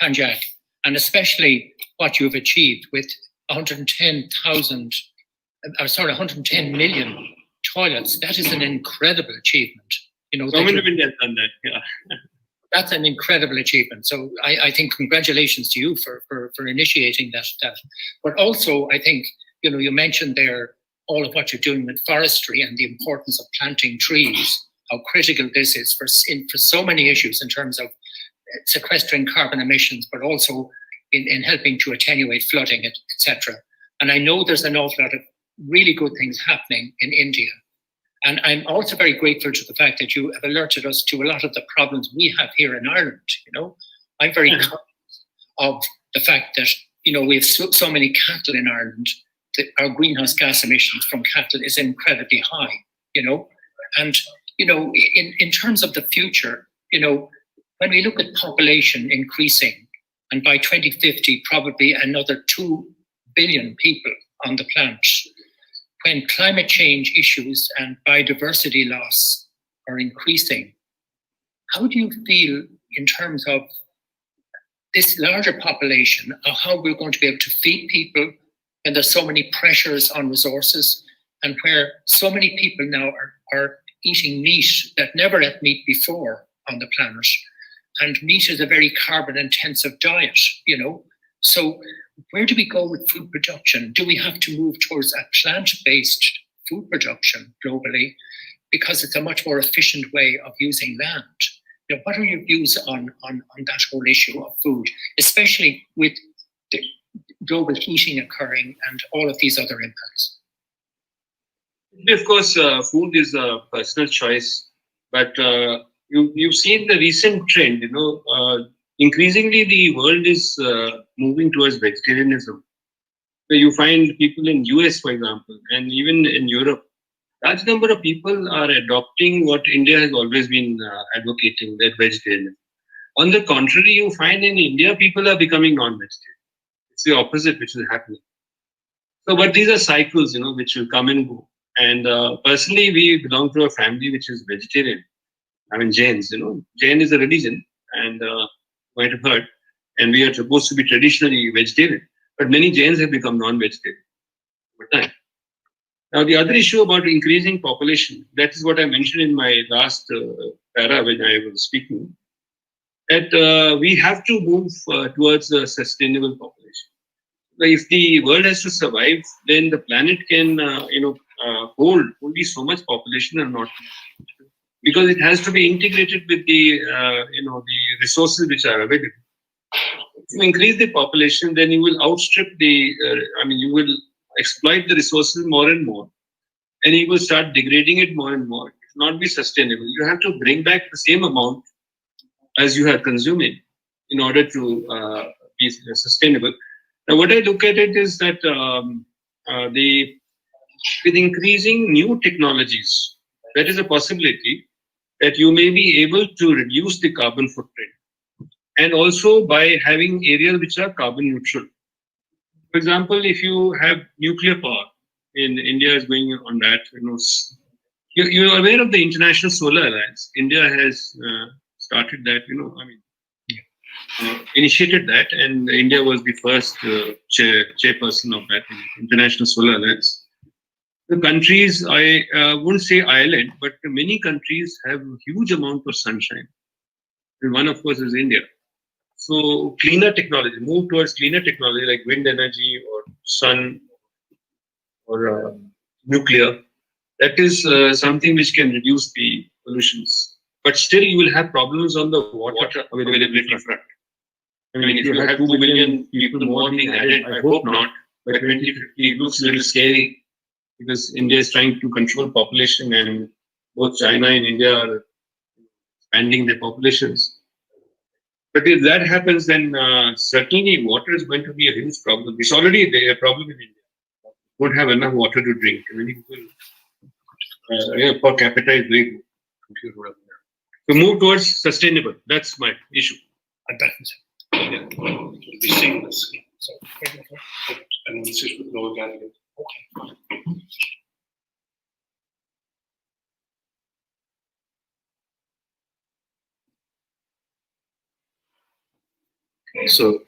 B: Pankaj, and especially what you've achieved with 110 million toilets. That is an incredible achievement.
C: Government of India has done that. Yeah.
B: That's an incredible achievement. So I think congratulations to you for initiating that. But also, I think, you mentioned there all of what you're doing with forestry and the importance of planting trees, how critical this is for so many issues in terms of sequestering carbon emissions, but also in helping to attenuate flooding, etc. And I know there's an awful lot of really good things happening in India. And I'm also very grateful to the fact that you have alerted us to a lot of the problems we have here in Ireland. I'm very conscious of the fact that, we have so many cattle in Ireland, that our greenhouse gas emissions from cattle is incredibly high, And, in terms of the future, when we look at population increasing, and by 2050, probably another 2 billion people on the planet, when climate change issues and biodiversity loss are increasing. How do you feel in terms of this larger population, of how we're going to be able to feed people when there's so many pressures on resources, and where so many people now are eating meat that never ate meat before on the planet? And meat is a very carbon-intensive diet, you know. So where do we go with food production? Do we have to move towards a plant-based food production globally, because it's a much more efficient way of using land? You know, what are your views on that whole issue of food, especially with the global heating occurring and all of these other impacts?
C: Of course, food is a personal choice, but you've seen the recent trend. You know, increasingly the world is moving towards vegetarianism. So you find people in US, for example, and even in Europe, large number of people are adopting what India has always been advocating, that vegetarianism. On the contrary, you find in India, people are becoming non-vegetarian. It's the opposite which is happening. So, but these are cycles, you know, which will come and go. And personally, we belong to a family which is vegetarian. I mean, Jains, you know, Jain is a religion, and might have heard, and we are supposed to be traditionally vegetarian. But many Jains have become non-vegetarian over time. Now, the other issue about increasing population, that is what I mentioned in my last para when I was speaking, that we have to move towards a sustainable population. If the world has to survive, then the planet can, hold only so much population and not, because it has to be integrated with the, the resources which are available. If you increase the population, then you will outstrip the, you will exploit the resources more and more, and you will start degrading it more and more. It will not be sustainable. You have to bring back the same amount as you are consuming in order to be sustainable. Now, what I look at it is that with increasing new technologies, there is a possibility that you may be able to reduce the carbon footprint, and also by having areas which are carbon neutral. For example, if you have nuclear power, in India is going on that, you're aware of the International Solar Alliance. India has started that, initiated that, and India was the first chairperson of that International Solar Alliance. The countries, I wouldn't say Ireland, but many countries have a huge amount of sunshine. And one, of course, is India. So cleaner technology, move towards cleaner technology like wind energy or sun or nuclear. That is something which can reduce the pollutions. But still, you will have problems on the water availability front. I mean, if you have 2 billion people more being added, I hope not. By 2050, it looks a little scary because India is trying to control population, and both China and India are expanding their populations. But if that happens, then certainly water is going to be a huge problem. It's already a problem in India. Won't have enough water to drink. Many people, per capita is very good. So move towards sustainable. That's my issue.
D: Yeah, it'll be seamless. So, and this is with Noel Gavigan. Okay.
A: So,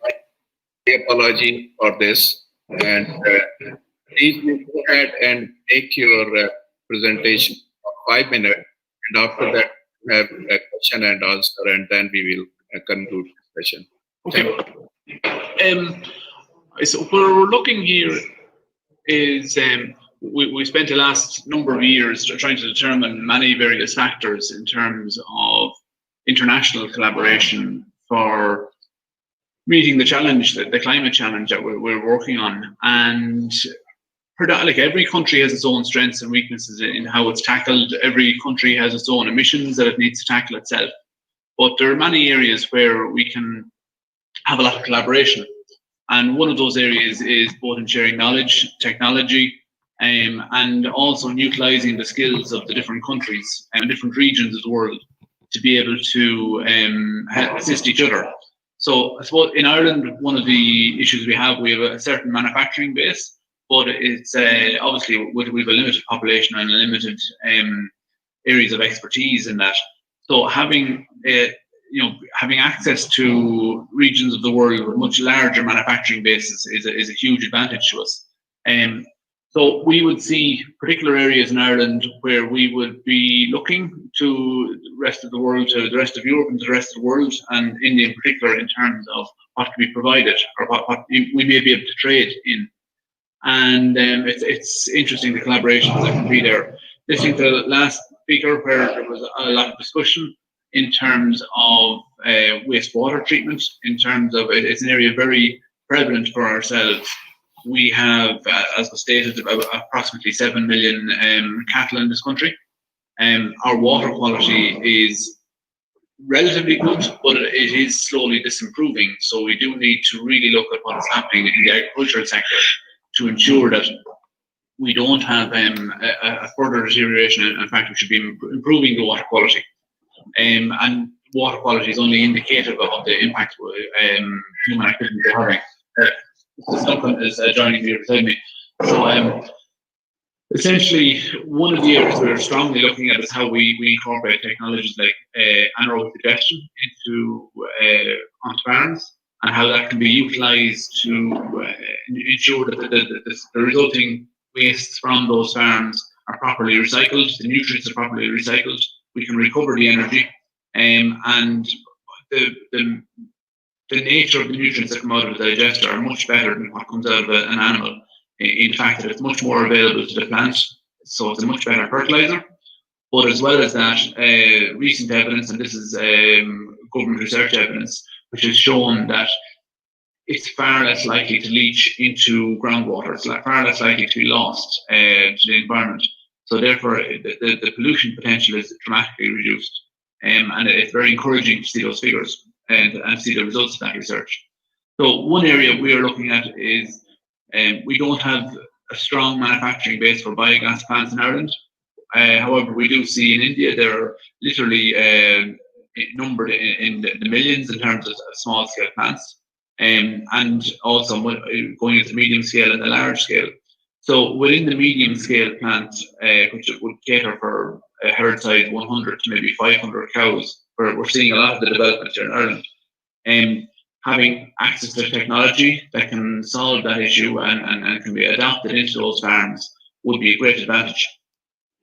A: apology for this, and please go ahead and make your presentation for 5 minutes, and after that, we have a question and answer, and then we will conclude the session.
D: Okay. So what we're looking here is we spent the last number of years trying to determine many various factors in terms of international collaboration for meeting the challenge, the climate challenge that we're working on. And like every country has its own strengths and weaknesses in how it's tackled. Every country has its own emissions that it needs to tackle itself. But there are many areas where we can have a lot of collaboration. And one of those areas is both in sharing knowledge, technology, and also utilizing the skills of the different countries and different regions of the world to be able to assist each other. So I suppose in Ireland, one of the issues we have a certain manufacturing base, but it's obviously we have a limited population and a limited areas of expertise in that. So having having access to regions of the world with much larger manufacturing bases is a huge advantage to us. So we would see particular areas in Ireland where we would be looking to the rest of the world, to the rest of Europe and to the rest of the world, and India in particular, in terms of what can be provided or what we may be able to trade in. And it's interesting, the collaborations that can be there. Listening to the last speaker, where there was a lot of discussion in terms of wastewater treatment, in terms of it's an area very prevalent for ourselves. We have, as was stated, approximately 7 million cattle in this country. Our water quality is relatively good, but it is slowly disimproving. So we do need to really look at what's happening in the agricultural sector to ensure that we don't have a further deterioration. In fact, we should be improving the water quality. And water quality is only indicative of the impact human activity is having. Duncan is joining me beside me. So essentially, one of the areas we're strongly looking at is how we incorporate technologies like anaerobic digestion onto farms, and how that can be utilised to ensure that the resulting wastes from those farms are properly recycled, the nutrients are properly recycled, we can recover the energy, and the nature of the nutrients that come out of the digester are much better than what comes out of an animal. In fact, it's much more available to the plant, so it's a much better fertilizer. But as well as that, recent evidence, and this is government research evidence, which has shown that it's far less likely to leach into groundwater. It's far less likely to be lost to the environment. So therefore, the pollution potential is dramatically reduced. And it's very encouraging to see those figures and see the results of that research. So one area we are looking at is we don't have a strong manufacturing base for biogas plants in Ireland. However, we do see in India, they're literally numbered in the millions in terms of small scale plants, and also going into medium scale and the large scale. So within the medium scale plant, which would cater for a herd size 100 to maybe 500 cows, we're seeing a lot of the development here in Ireland. Having access to technology that can solve that issue and can be adapted into those farms would be a great advantage.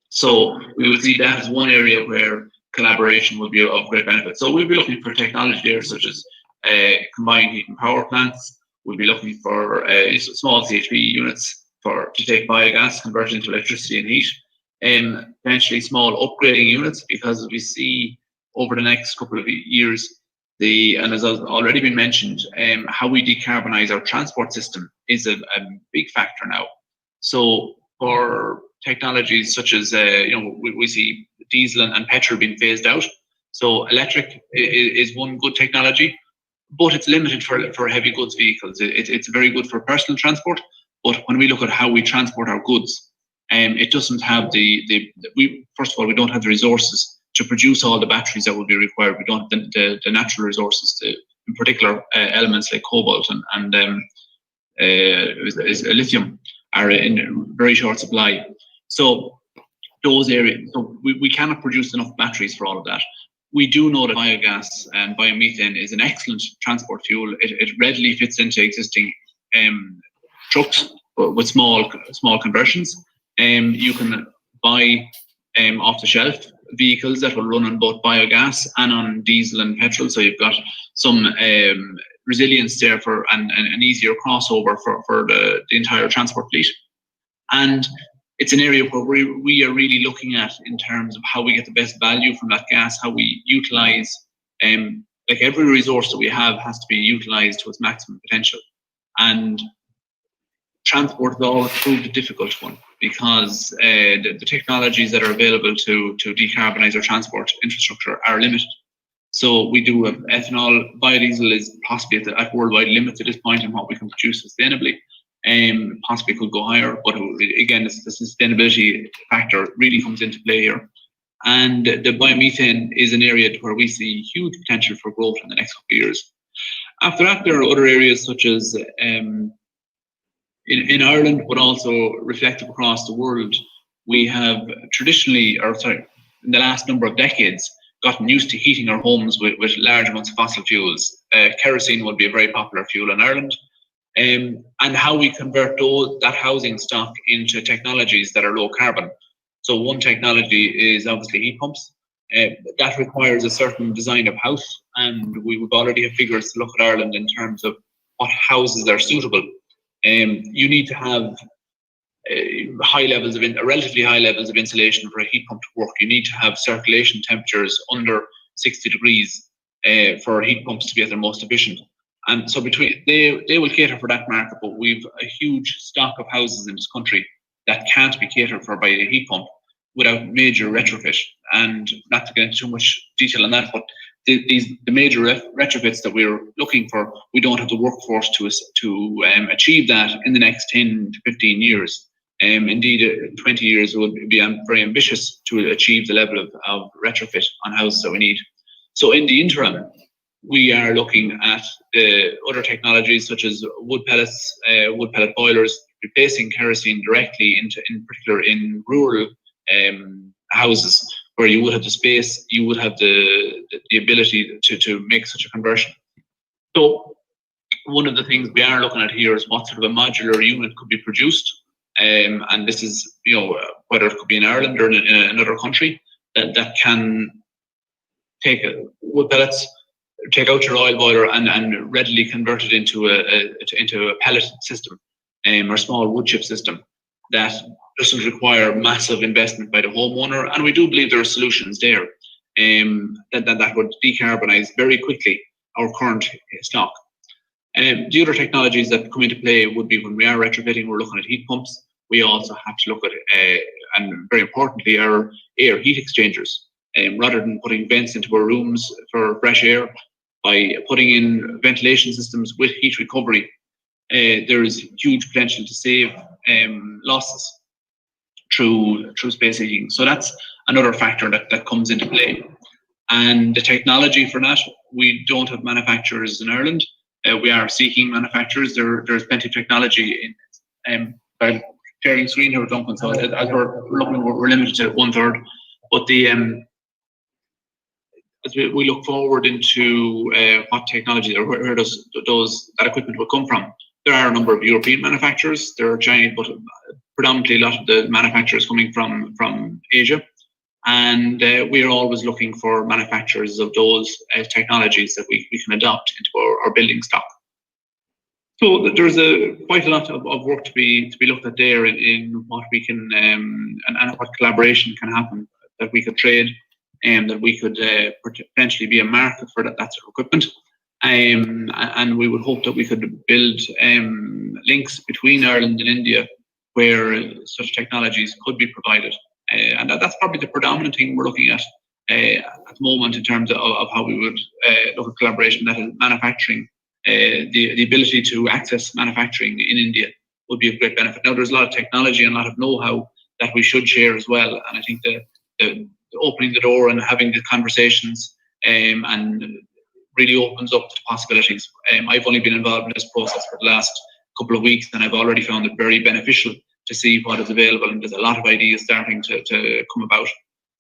D: So we would see that as one area where collaboration would be of great benefit. So we'd be looking for technology there, such as combined heat and power plants. We'd be looking for small CHP units to take biogas, convert it into electricity and heat, and potentially small upgrading units, because we see over the next couple of years, and as has already been mentioned, how we decarbonize our transport system is a big factor now. So for technologies such as, we see diesel and petrol being phased out. So electric is one good technology, but it's limited for heavy goods vehicles. It's very good for personal transport, but when we look at how we transport our goods, it doesn't have first of all, we don't have the resources to produce all the batteries that would be required. We don't have the natural resources in particular elements like cobalt and lithium are in very short supply. So those areas, we cannot produce enough batteries for all of that. We do know that biogas and biomethane is an excellent transport fuel. It readily fits into existing trucks with small conversions. You can buy off the shelf vehicles that will run on both biogas and on diesel and petrol. So you've got some resilience there and an easier crossover for the entire transport fleet. And it's an area where we are really looking at in terms of how we get the best value from that gas, how we utilize, like every resource that we have has to be utilized to its maximum potential. And transport has always proved a difficult one, because the technologies that are available to decarbonize our transport infrastructure are limited. So we do have ethanol. Biodiesel is possibly at worldwide limits at this point in what we can produce sustainably. Possibly could go higher, but again, the sustainability factor really comes into play here. And the biomethane is an area where we see huge potential for growth in the next couple of years. After that, there are other areas such as in Ireland, but also reflected across the world. We have in the last number of decades, gotten used to heating our homes with large amounts of fossil fuels. Kerosene would be a very popular fuel in Ireland. And how we convert that housing stock into technologies that are low carbon. So one technology is obviously heat pumps. That requires a certain design of house, and we would already have figures to look at Ireland in terms of what houses are suitable. You need to have relatively high levels of insulation for a heat pump to work. You need to have circulation temperatures under 60 degrees for heat pumps to be at their most efficient. And so they will cater for that market, but we've a huge stock of houses in this country that can't be catered for by a heat pump without major retrofit. And not to get into too much detail on that, but the major retrofits that we're looking for, we don't have the workforce to achieve that in the next 10 to 15 years. Indeed, 20 years would be very ambitious to achieve the level of retrofit on houses that we need. So in the interim, we are looking at other technologies such as wood pellets, wood pellet boilers, replacing kerosene directly in particular in rural houses where you would have the space, you would have the ability to make such a conversion. So one of the things we are looking at here is what sort of a modular unit could be produced. And this is, whether it could be in Ireland or in another country that can take wood pellets, take out your oil boiler and readily convert it into a pellet system or small wood chip system that doesn't require massive investment by the homeowner. And we do believe there are solutions there that would decarbonize very quickly our current stock. The other technologies that come into play would be when we are retrofitting, we're looking at heat pumps. We also have to look at, and very importantly, our air heat exchangers. Rather than putting vents into our rooms for fresh air, by putting in ventilation systems with heat recovery, there is huge potential to save losses through space heating. So that's another factor that comes into play. And the technology for that, we don't have manufacturers in Ireland. We are seeking manufacturers. There's plenty of technology by sharing screen here with Duncan. So as we're looking, we're limited to 1/3. But as we look forward into what technology or where that equipment will come from, there are a number of European manufacturers. There are Chinese, but predominantly a lot of the manufacturers coming from Asia. And we are always looking for manufacturers of those technologies that we can adopt into our building stock. So there's quite a lot of work to be looked at there in what we can and what collaboration can happen, that we could trade and that we could potentially be a market for that sort of equipment. And we would hope that we could build links between Ireland and India where such technologies could be provided. And that's probably the predominant thing we're looking at the moment in terms of how we would look at collaboration. That is manufacturing. The ability to access manufacturing in India would be a great benefit. Now, there's a lot of technology and a lot of know-how that we should share as well. And I think the opening the door and having the conversations and really opens up the possibilities. I've only been involved in this process for the last couple of weeks, and I've already found it very beneficial to see what is available, and there's a lot of ideas starting to come about.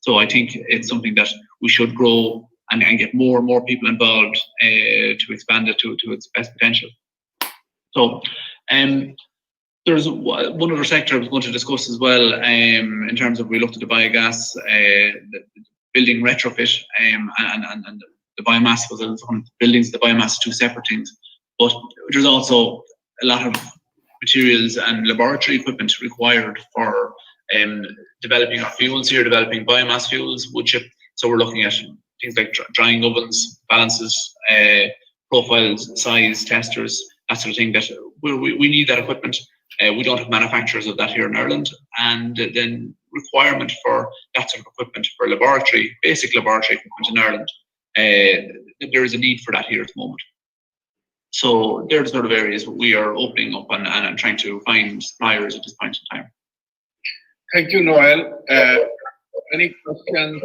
D: So I think it's something that we should grow and get more and more people involved to expand it to its best potential. So there's one other sector I was going to discuss as well in terms of, we looked at the biogas, the building retrofit, and the biomass was on buildings. The biomass are two separate things, but there's also a lot of materials and laboratory equipment required for developing our fuels here, developing biomass fuels, wood chip. So we're looking at things like drying ovens, balances, profiles, size, testers, that sort of thing. That we need that equipment. We don't have manufacturers of that here in Ireland, and then requirement for that sort of equipment for laboratory, basic laboratory equipment in Ireland. There is a need for that here at the moment. So they're the sort of areas we are opening up and trying to find suppliers at this point in time.
E: Thank you, Noel. Any questions?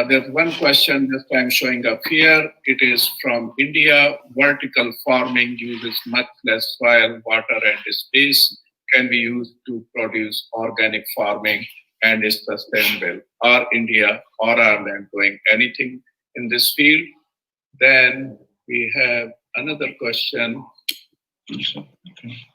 E: There's one question this time showing up here. It is from India. Vertical farming uses much less soil, water, and space. Can be used to produce organic farming and is sustainable? Are India or Ireland doing anything in this field? Then we have another question.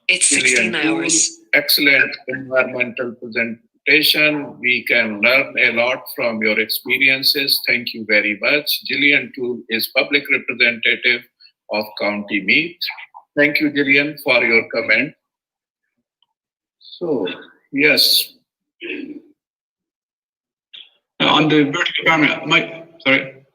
F: It's 16 hours.
E: Excellent environmental presentation. We can learn a lot from your experiences. Thank you very much. Gillian Toole is public representative of County Meath. Thank you, Gillian, for your comment. So, yes.
D: On the vertical farming, sorry.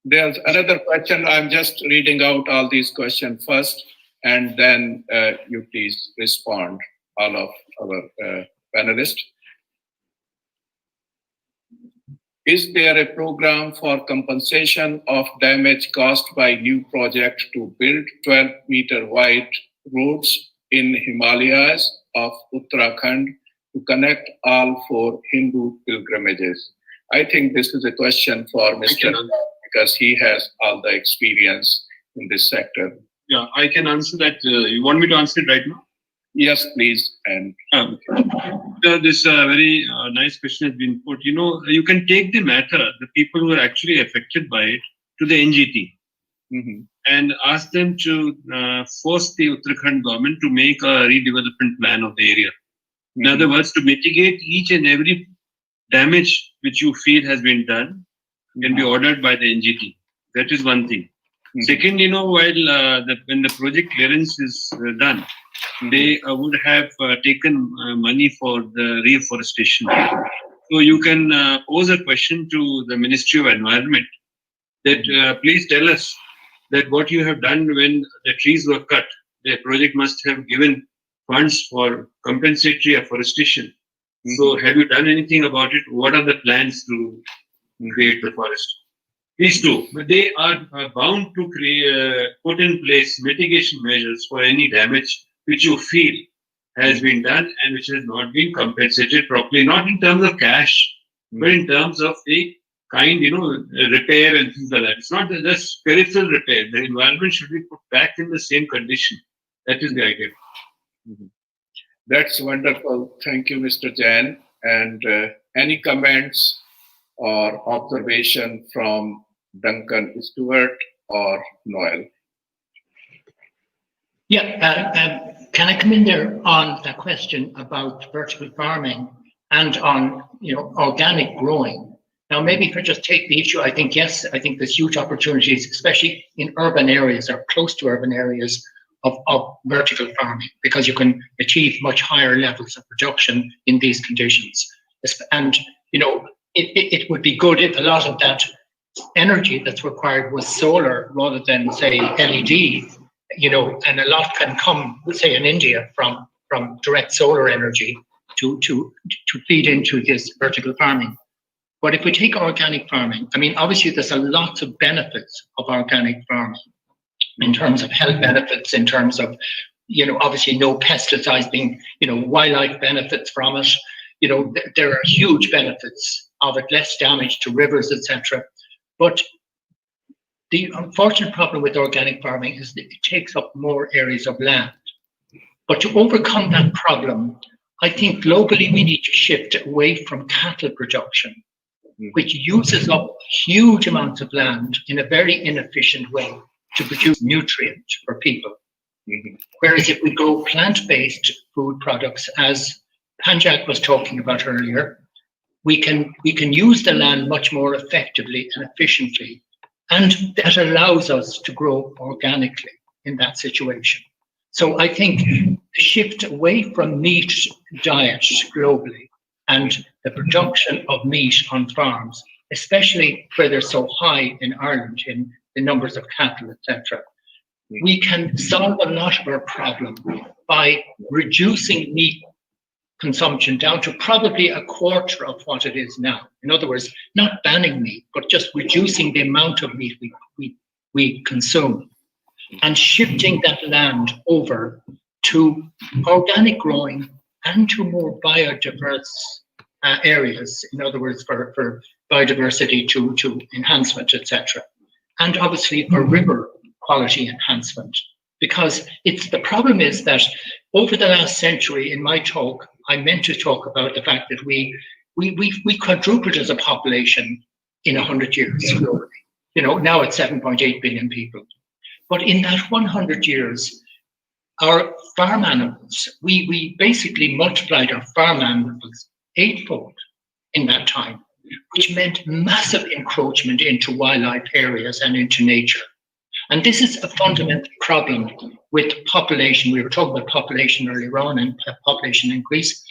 E: There's another question. I'm just reading out all these questions first, and then you please respond, all of our panelists. Is there a program for compensation of damage caused by new project to build 12-meter wide roads in Himalayas of Uttarakhand to connect all 4 Hindu pilgrimages? I think this is a question for Mr. because he has all the experience in this sector.
C: Yeah, I can answer that. You want me to answer it right now?
E: Yes, please. And
C: this very nice question has been put. You know, you can take the matter, the people who are actually affected by it, to the NGT and ask them to force the Uttarakhand government to make a redevelopment plan of the area. In other words, to mitigate each and every damage which you feel has been done can be ordered by the NGT. That is one thing. Second, you know, while when the project clearance is done, they would have taken money for the reforestation. So you can pose a question to the Ministry of Environment that please tell us that what you have done when the trees were cut, the project must have given funds for compensatory afforestation. So have you done anything about it? What are the plans to create the forest? These two, but they are bound to put in place mitigation measures for any damage which you feel has been done and which has not been compensated properly, not in terms of cash, but in terms of the kind, you know, repair and things like that. It's not just peripheral repair. The environment should be put back in the same condition. That is the idea.
E: That's wonderful. Thank you, Mr. Jain. And any comments or observation from Duncan, Stewart, or Noel?
B: Yeah, can I come in there on a question about vertical farming and on, you know, organic growing? Now, maybe if I just take the issue, I think, yes, I think there's huge opportunities, especially in urban areas or close to urban areas of vertical farming, because you can achieve much higher levels of production in these conditions. And, you know, it would be good if a lot of that energy that's required was solar rather than, say, LED, you know, and a lot can come, say, in India from direct solar energy to feed into this vertical farming. But if we take organic farming, I mean, obviously there's a lot of benefits of organic farming in terms of health benefits, in terms of, you know, obviously no pesticides being, you know, wildlife benefits from it. You know, there are huge benefits of it, less damage to rivers, etc. But the unfortunate problem with organic farming is that it takes up more areas of land. But to overcome that problem, I think globally we need to shift away from cattle production, which uses up huge amounts of land in a very inefficient way to produce nutrients for people. Whereas if we grow plant-based food products, as Pankaj was talking about earlier, we can use the land much more effectively and efficiently, and that allows us to grow organically in that situation. So I think the shift away from meat diet globally and the production of meat on farms, especially where they're so high in Ireland in the numbers of cattle, etc., we can solve a lot of our problem by reducing meat consumption down to probably a quarter of what it is now. In other words, not banning meat, but just reducing the amount of meat we consume and shifting that land over to organic growing and to more biodiverse areas. In other words, for biodiversity to enhancement, etc. And obviously for river quality enhancement. Because the problem is that over the last century, in my talk, I meant to talk about the fact that we we quadrupled as a population in 100 years globally. Now it's 7.8 billion people. But in that 100 years, our farm animals, we basically multiplied our farm animals eightfold in that time, which meant massive encroachment into wildlife areas and into nature. And this is a fundamental problem with population. We were talking about population earlier on and population increase.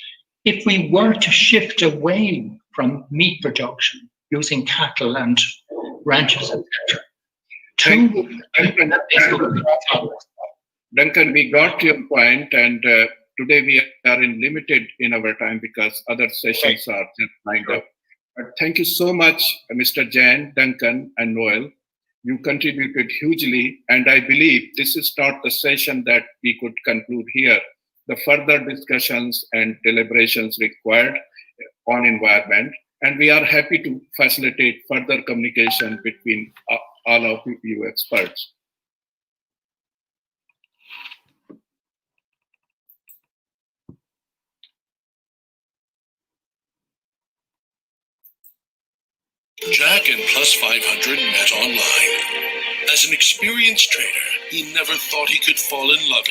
B: If we were to shift away from meat production using cattle and ranches, etc.,
E: Duncan, we got your point, and today we are limited in our time because other sessions are just lined up. But thank you so much, Mr. Jain, Duncan, and Noel. You contributed hugely, and I believe this is not the session that we could conclude here. The further discussions and deliberations required on environment, and we are happy to facilitate further communication between all of you experts.
F: Jack and Plus 500 met online. As an experienced trader, he never thought he could fall in love again.